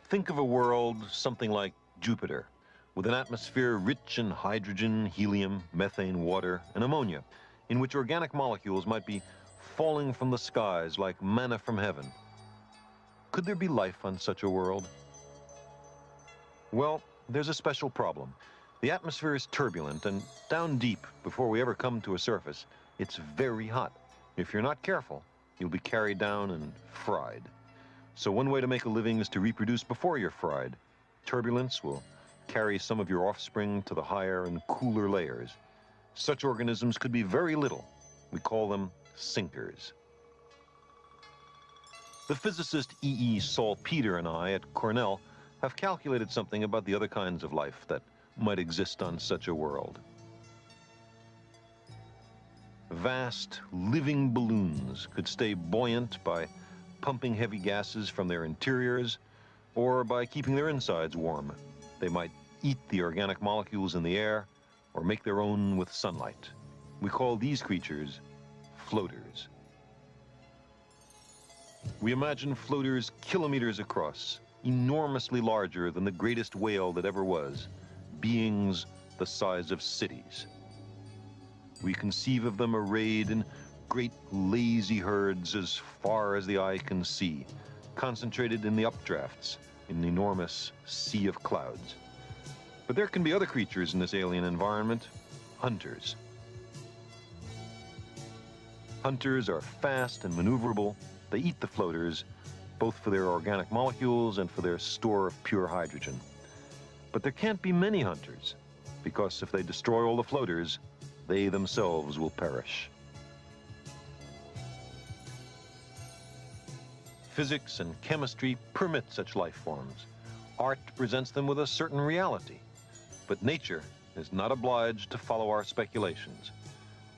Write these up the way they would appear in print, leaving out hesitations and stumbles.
Think of a world something like Jupiter, with an atmosphere rich in hydrogen, helium, methane, water, and ammonia, in which organic molecules might be falling from the skies like manna from heaven. Could there be life on such a world? Well, there's a special problem. The atmosphere is turbulent, and down deep, before we ever come to a surface, it's very hot. If you're not careful, you'll be carried down and fried. So one way to make a living is to reproduce before you're fried. Turbulence will carry some of your offspring to the higher and cooler layers. Such organisms could be very little. We call them sinkers. The physicist E.E. Salpeter and I at Cornell have calculated something about the other kinds of life that might exist on such a world. Vast, living balloons could stay buoyant by pumping heavy gases from their interiors or by keeping their insides warm. They might eat the organic molecules in the air or make their own with sunlight. We call these creatures floaters. We imagine floaters kilometers across, enormously larger than the greatest whale that ever was, beings the size of cities. We conceive of them arrayed in great lazy herds as far as the eye can see, concentrated in the updrafts in an enormous sea of clouds. But there can be other creatures in this alien environment, hunters. Hunters are fast and maneuverable. They eat the floaters, both for their organic molecules and for their store of pure hydrogen. But there can't be many hunters, because if they destroy all the floaters, they themselves will perish. Physics and chemistry permit such life forms. Art presents them with a certain reality. But nature is not obliged to follow our speculations.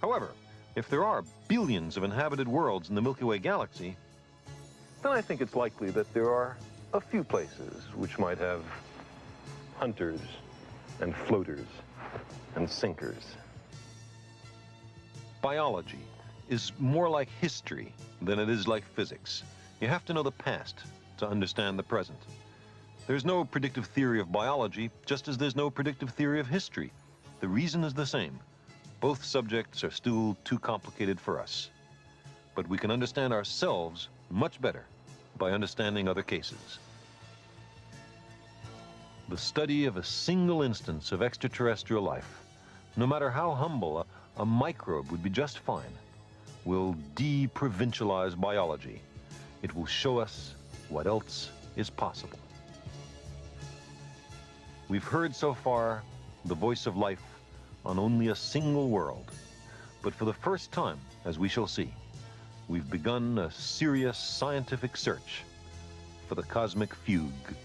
However, if there are billions of inhabited worlds in the Milky Way galaxy, then I think it's likely that there are a few places which might have hunters and floaters and sinkers. Biology is more like history than it is like physics. You have to know the past to understand the present. There's no predictive theory of biology, just as there's no predictive theory of history. The reason is the same. Both subjects are still too complicated for us. But we can understand ourselves much better by understanding other cases. The study of a single instance of extraterrestrial life, no matter how humble, a microbe would be just fine, will de-provincialize biology. It will show us what else is possible. We've heard so far the voice of life on only a single world. But for the first time, as we shall see, we've begun a serious scientific search for the cosmic fugue.